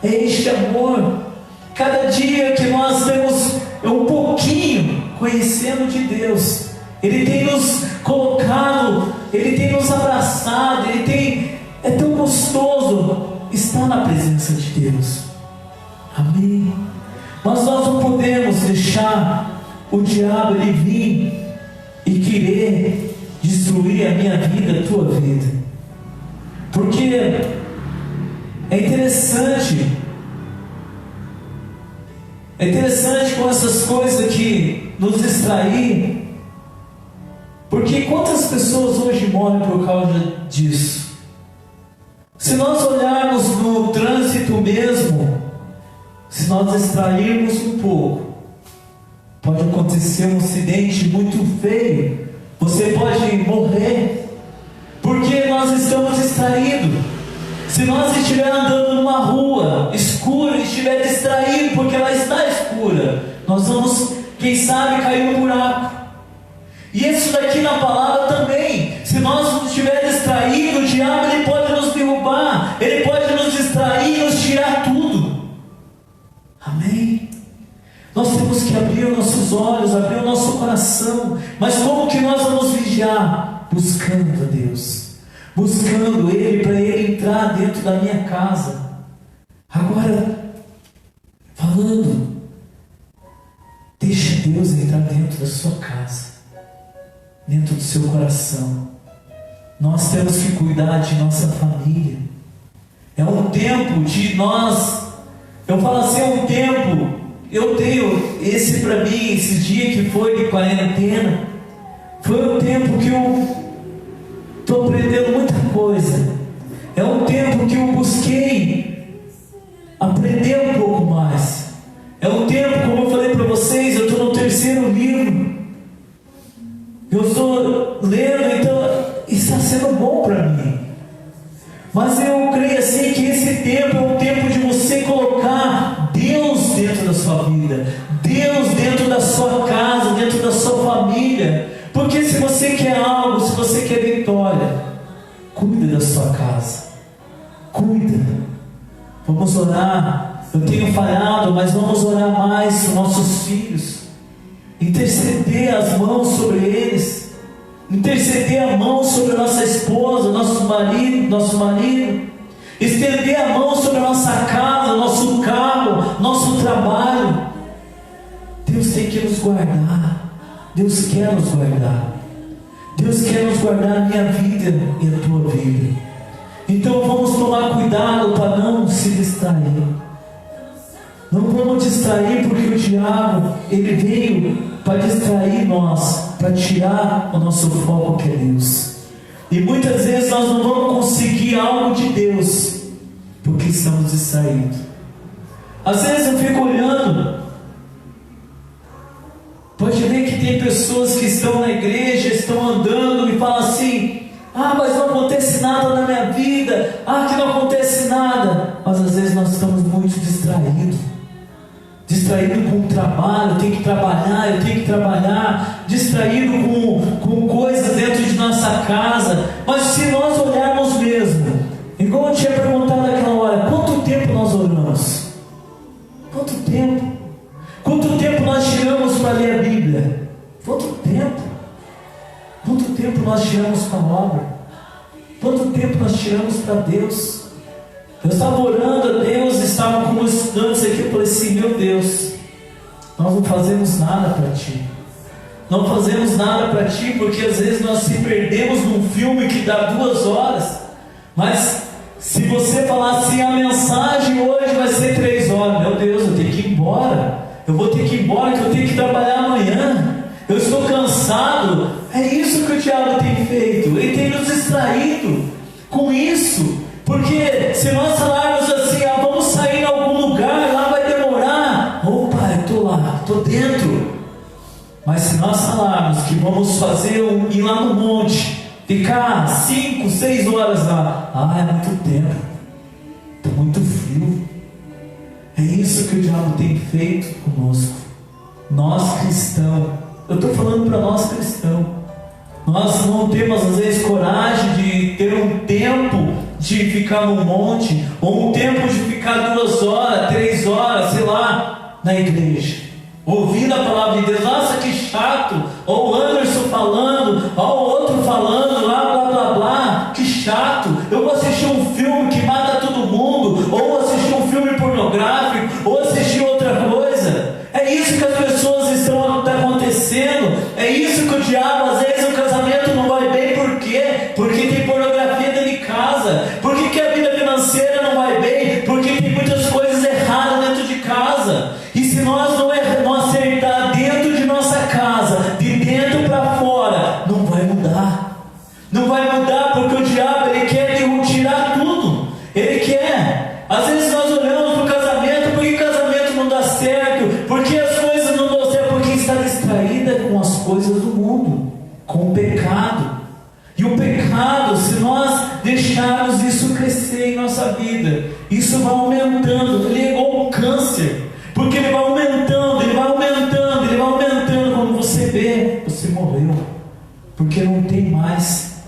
É este amor. Cada dia que nós temos um pouquinho conhecendo de Deus. Ele tem nos colocado, Ele tem nos abraçado, é tão gostoso estar na presença de Deus. Amém? Mas nós não podemos deixar o diabo ele vir e querer destruir a minha vida, a tua vida. Porque é interessante com essas coisas que nos distraem. Porque quantas pessoas hoje morrem por causa disso? Se nós olharmos no trânsito mesmo, se nós distrairmos um pouco, pode acontecer um acidente muito feio. Você pode morrer, porque nós estamos distraídos. Se nós estivermos andando numa rua escura e estiver distraído porque ela está escura, nós vamos, quem sabe, cair no buraco. E isso daqui na palavra também. Se nós estivermos distraídos, o diabo ele pode nos derrubar, ele pode nos distrair e nos tirar tudo. Amém? Nós temos que abrir os nossos olhos, abrir o nosso coração. Mas como que nós vamos vigiar? Buscando a Deus, buscando Ele, para Ele entrar dentro da minha casa. Agora, falando, deixa Deus entrar dentro da sua casa, dentro do seu coração. Nós temos que cuidar de nossa família. É um tempo de nós, eu falo assim, é um tempo. Eu tenho esse para mim, esse dia que foi de quarentena, foi um tempo que eu estou aprendendo muita coisa. É um tempo que eu busquei aprender um pouco mais. É um tempo, como eu falei para vocês, eu estou no 3º livro. Eu estou lendo, então está sendo bom para mim. Mas eu creio assim que esse tempo é um tempo de você colocar Deus dentro da sua vida, Deus dentro da sua casa, dentro da sua família. Porque se você quer algo, se você quer vitória, cuida da sua casa, cuida. Vamos orar. Eu tenho falhado, mas vamos orar mais com nossos filhos, interceder as mãos sobre eles, interceder a mão sobre a nossa esposa, nosso marido, estender a mão sobre a nossa casa, nosso carro, nosso trabalho. Deus tem que nos guardar. Deus quer nos guardar. Deus quer nos guardar a minha vida e a tua vida. Então vamos tomar cuidado para não se distrair. Não vamos distrair, porque o diabo ele veio para distrair nós, para tirar o nosso foco que é Deus. E muitas vezes nós não vamos conseguir algo de Deus porque estamos distraídos. Às vezes eu fico olhando, pode ver que tem pessoas que estão na igreja, estão andando e falam assim: ah, mas não acontece nada na minha vida, ah, que não acontece nada. Mas às vezes nós estamos muito distraídos com o trabalho, eu tenho que trabalhar, distraído com coisas dentro de nossa casa. Mas se nós olharmos mesmo, igual eu tinha perguntado naquela hora, quanto tempo nós oramos? Quanto tempo? Quanto tempo nós tiramos para ler a Bíblia? Quanto tempo? Quanto tempo nós tiramos para a obra? Quanto tempo nós tiramos para Deus? Eu estava orando a Deus, estava com os estudantes aqui, eu falei assim: meu Deus, nós não fazemos nada para Ti. Não fazemos nada para Ti, porque às vezes nós se perdemos num filme que dá 2 horas. Mas se você falar assim, a mensagem hoje vai ser 3 horas. Meu Deus, eu tenho que ir embora. Eu vou ter que ir embora, que eu tenho que trabalhar amanhã. Eu estou cansado. É isso que o diabo tem feito. Ele tem nos distraído com isso. Porque se nós falarmos assim: ah, vamos sair em algum lugar, lá vai demorar. Opa, eu estou lá, estou dentro. Mas se nós falarmos que vamos ir lá no monte, ficar 5, 6 horas lá, ah, é muito tempo, está muito frio. É isso que o diabo tem feito conosco. Nós cristãos, eu estou falando para nós cristãos, nós não temos às vezes coragem de ter um tempo de ficar no monte, ou um tempo de ficar 2 horas, 3 horas, sei lá. na igreja, ouvindo a palavra de Deus. Nossa, que chato! Ou o Anderson falando, ou o outro falando, lá, blá, blá, blá. Que chato! Eu vou assistir um filme que mata todo mundo, ou assistir um filme pornográfico, ou assistir outra coisa. É isso que as pessoas estão acontecendo. É isso que o diabo, às vezes o casamento não vai bem. Por quê? Porque tem pornografia dentro de casa. Por que a vida financeira não vai bem? Porque tem muitas coisas erradas dentro de casa. E se nós não acertar dentro de nossa casa, de dentro para fora, não vai mudar. Não vai mudar, porque o diabo, ele quer tirar tudo. Ele quer. Às vezes nós olhamos para o casamento, por que o casamento não dá certo? Por que as coisas não dão certo? Porque está distraída com as coisas do mundo, com o pecado. E o pecado, se nós deixarmos isso crescer em nossa vida, isso vai aumentando. Ele é igual um câncer, porque ele vai aumentando, ele vai aumentando, ele vai aumentando. Quando você vê, você morreu, porque não tem mais.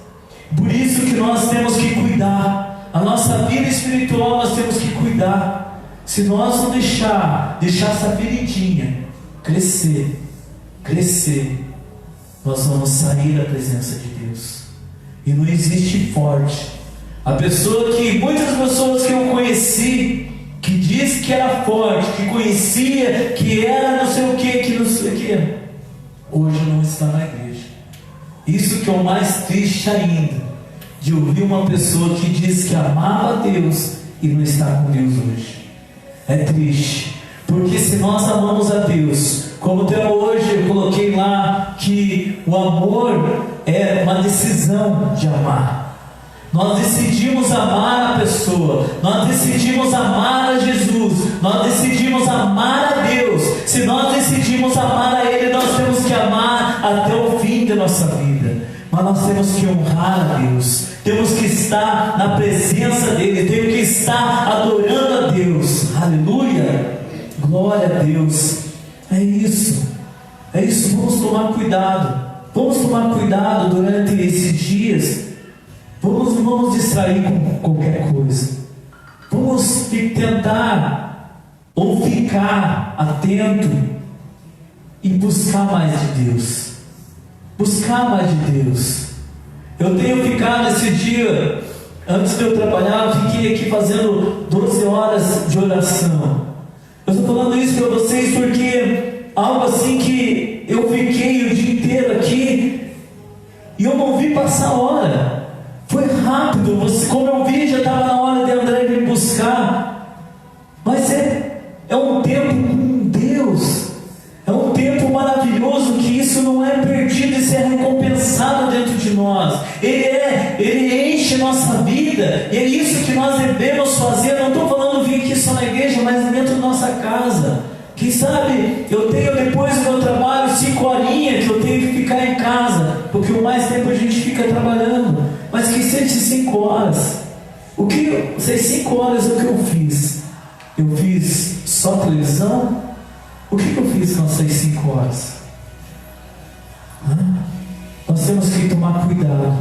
Por isso que nós temos que cuidar. A nossa vida espiritual nós temos que cuidar. Se nós não deixar essa feridinha crescer, nós vamos sair da presença de Deus. E não existe forte. Muitas pessoas que eu conheci, que diz que era forte, que conhecia, que era não sei o que, hoje não está na igreja. Isso que é o mais triste ainda, de ouvir uma pessoa que diz que amava a Deus e não está com Deus hoje. É triste, porque se nós amamos a Deus, como até hoje eu coloquei lá, que o amor é uma decisão de amar. Nós decidimos amar a pessoa, nós decidimos amar a Jesus, nós decidimos amar a Deus. Se nós decidimos amar a Ele, nós temos que amar até o fim da nossa vida. Mas nós temos que honrar a Deus, temos que estar na presença dEle, temos que estar adorando a Deus. Aleluia, glória a Deus. É isso, vamos tomar cuidado durante esses dias. Vamos distrair com qualquer coisa. Vamos tentar ou ficar atento e buscar mais de Deus. Eu tenho ficado esse dia, antes de eu trabalhar, eu fiquei aqui fazendo 12 horas de oração. Eu estou falando isso para vocês porque algo assim que eu fiquei o dia inteiro aqui e eu não vi passar a hora. Foi rápido, como eu vi, já estava na hora de André vir buscar. Mas é um tempo com Deus, é um tempo maravilhoso, que isso não é perdido, isso é recompensado dentro de nós. Ele enche nossa vida, e é isso que nós devemos fazer. Não estou falando vir aqui só na igreja, mas dentro da nossa casa. Quem sabe eu tenho, depois do meu trabalho, 5 horinhas que eu tenho que ficar em casa, porque o mais tempo a gente fica trabalhando. Mas que seja 5 horas. Essas 5 horas o que eu fiz? Eu fiz só televisão? O que eu fiz com essas 5 horas? Nós temos que tomar cuidado,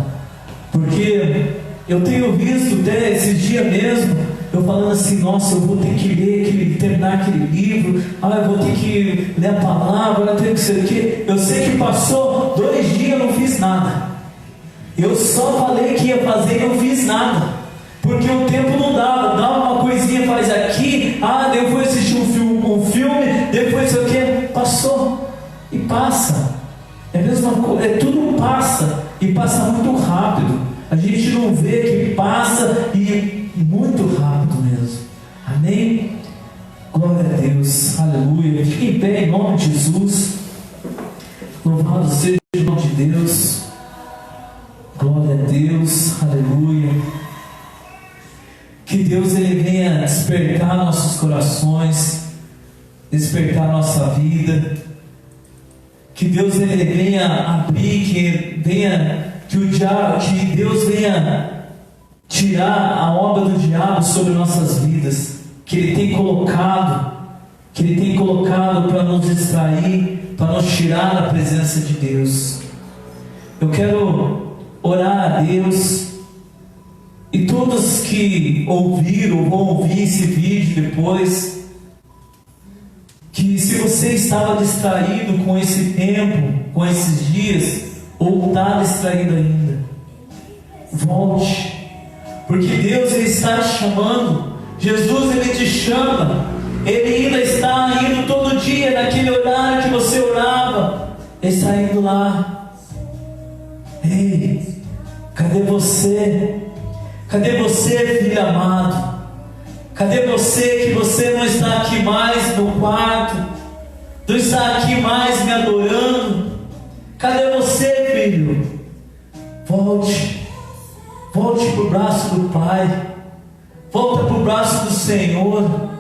porque eu tenho visto até esses dias mesmo, eu falando assim, nossa, eu vou ter que ler, terminar aquele livro, eu vou ter que ler a palavra, eu tenho que sei o quê. Eu sei que passou 2 dias, eu não fiz nada. Eu só falei que ia fazer e não fiz nada, porque o tempo não dava. Dá uma coisinha, faz aqui, eu vou assistir um filme, depois sei o quê. Passou e passa. É a mesma coisa, tudo passa e passa muito rápido. A gente não vê que passa e muito rápido mesmo. Amém? Glória a Deus, aleluia. Fique em pé em nome de Jesus. Louvado seja o nome de Deus. Glória a Deus, aleluia. Que Deus ele venha despertar nossos corações, despertar nossa vida. Que Deus ele venha abrir, que Deus venha tirar a obra do diabo sobre nossas vidas, que ele tem colocado para nos distrair, para nos tirar da presença de Deus. Eu quero orar a Deus, e todos que ouviram ou vão ouvir esse vídeo depois, que se você estava distraído com esse tempo, com esses dias, ou está distraído ainda, volte, porque Deus ele está te chamando. Jesus ele te chama, ele ainda está indo todo dia naquele horário que você orava, ele está indo lá. Ei, cadê você? Cadê você, filho amado? Cadê você que você não está aqui mais no quarto, não está aqui mais me adorando? Cadê você, filho? Volte para o braço do Pai, volta para o braço do Senhor.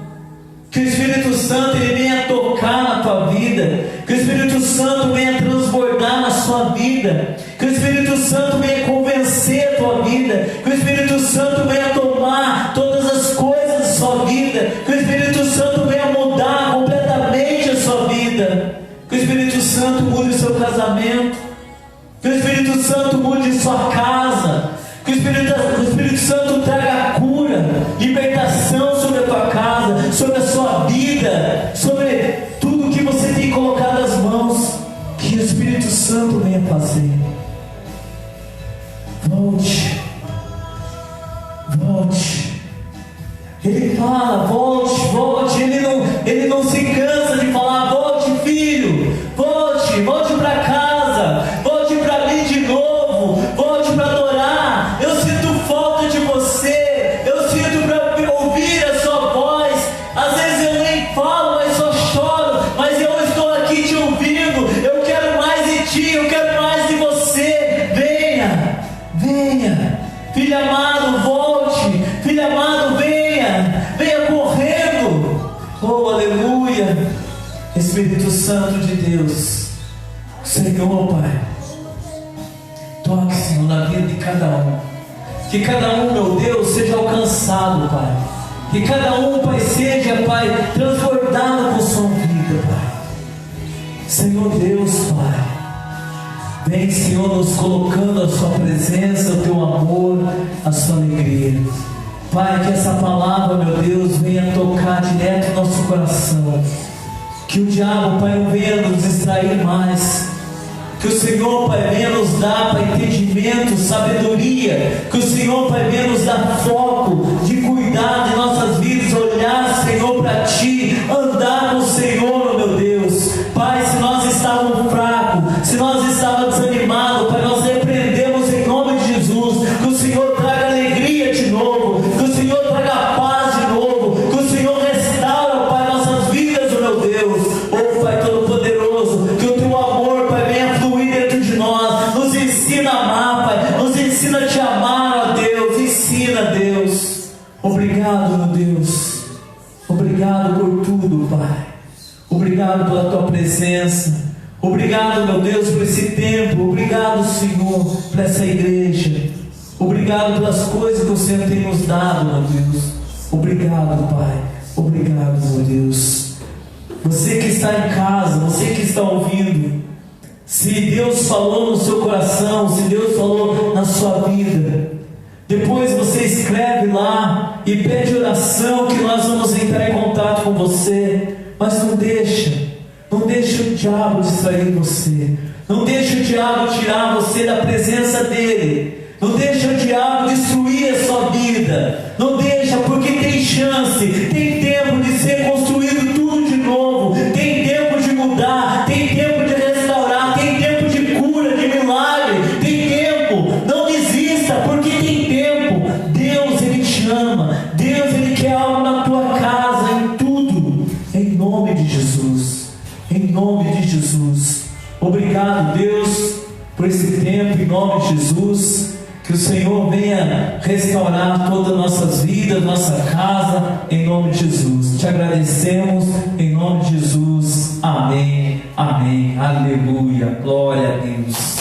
Que o Espírito Santo ele venha tocar na tua vida, que o Espírito Santo venha transbordar na sua vida, que o Espírito Santo venha convencer a tua vida, que o Espírito Santo venha tomar todas as coisas da sua vida, que o Espírito Santo venha mudar completamente a sua vida, que o Espírito Santo mude o seu casamento, que o Espírito Santo mude sua casa, que o Espírito Santo traga cura, libertação sobre a tua casa, sobre a sua vida, sobre tudo que você tem colocado as mãos. Que o Espírito Santo venha fazer. Volte. Ele fala, volte. Ele não se cansa de falar, volte, filho, volte para casa, volte para mim de novo, volte para adorar. Eu sinto falta de você, eu sinto para ouvir a sua voz. Às vezes eu nem falo, mas só choro, mas eu estou aqui te ouvindo. Eu quero mais de ti, eu quero mais de você. Venha, filho amado, volte, filho amado, venha correndo. Oh, aleluia. Espírito Santo de Deus, Senhor, Pai, toque, Senhor, na vida de cada um. Que cada um, meu Deus, seja alcançado, Pai. Que cada um, Pai, seja, Pai, transbordado por sua vida, Pai. Senhor Deus, Pai, vem, Senhor, nos colocando a sua presença, o teu amor, a sua alegria. Pai, que essa palavra, meu Deus, venha tocar direto no nosso coração. Que o diabo, Pai, não venha nos distrair mais. Que o Senhor, Pai, venha nos dar, Pai, entendimento, sabedoria. Que o Senhor, Pai, venha nos dar foco de cuidar de nossas vidas, olhar, Senhor, para Ti, andar com o Senhor, meu Deus. Pai, se nós estávamos fracos, se nós estávamos desanimados, Pai, nós repreendemos em nome de Jesus. Que o Senhor traga alegria de novo, que o Senhor traga paz de novo, que o Senhor restaura, Pai, nossas vidas, meu Deus. Oh, Pai Todo-Poderoso, que o Teu amor, Pai, venha fluir dentro de nós. Nos ensina a amar, Pai, nos ensina a Te amar, ó Deus. Ensina, Deus. Obrigado, meu Deus. Obrigado por tudo, Pai. Obrigado pela Tua presença. Obrigado, meu Deus, por esse tempo. Obrigado, Senhor, por essa igreja. Obrigado pelas coisas que o Senhor tem nos dado, meu Deus. Obrigado, Pai. Obrigado, meu Deus. Você que está em casa, você que está ouvindo, se Deus falou no seu coração, se Deus falou na sua vida, depois você escreve lá e pede oração, que nós vamos entrar em contato com você. Mas não deixa o diabo distrair você, não deixa o diabo tirar você da presença dele, não deixa o diabo destruir a sua vida, não deixa, porque tem chance, tem tempo de ser construído tudo de novo, tem tempo de mudar, tem tempo de restaurar, tem tempo de cura, de milagre, tem tempo. Não desista, porque tem tempo. Deus, Ele te ama, Deus, Ele quer algo na tua casa, em tudo, em nome de Jesus, em nome de Jesus. Obrigado, Deus, por esse tempo, em nome de Jesus. Que o Senhor venha restaurar todas as nossas vidas, nossa casa, em nome de Jesus. Te agradecemos, em nome de Jesus. Amém, amém, aleluia, glória a Deus.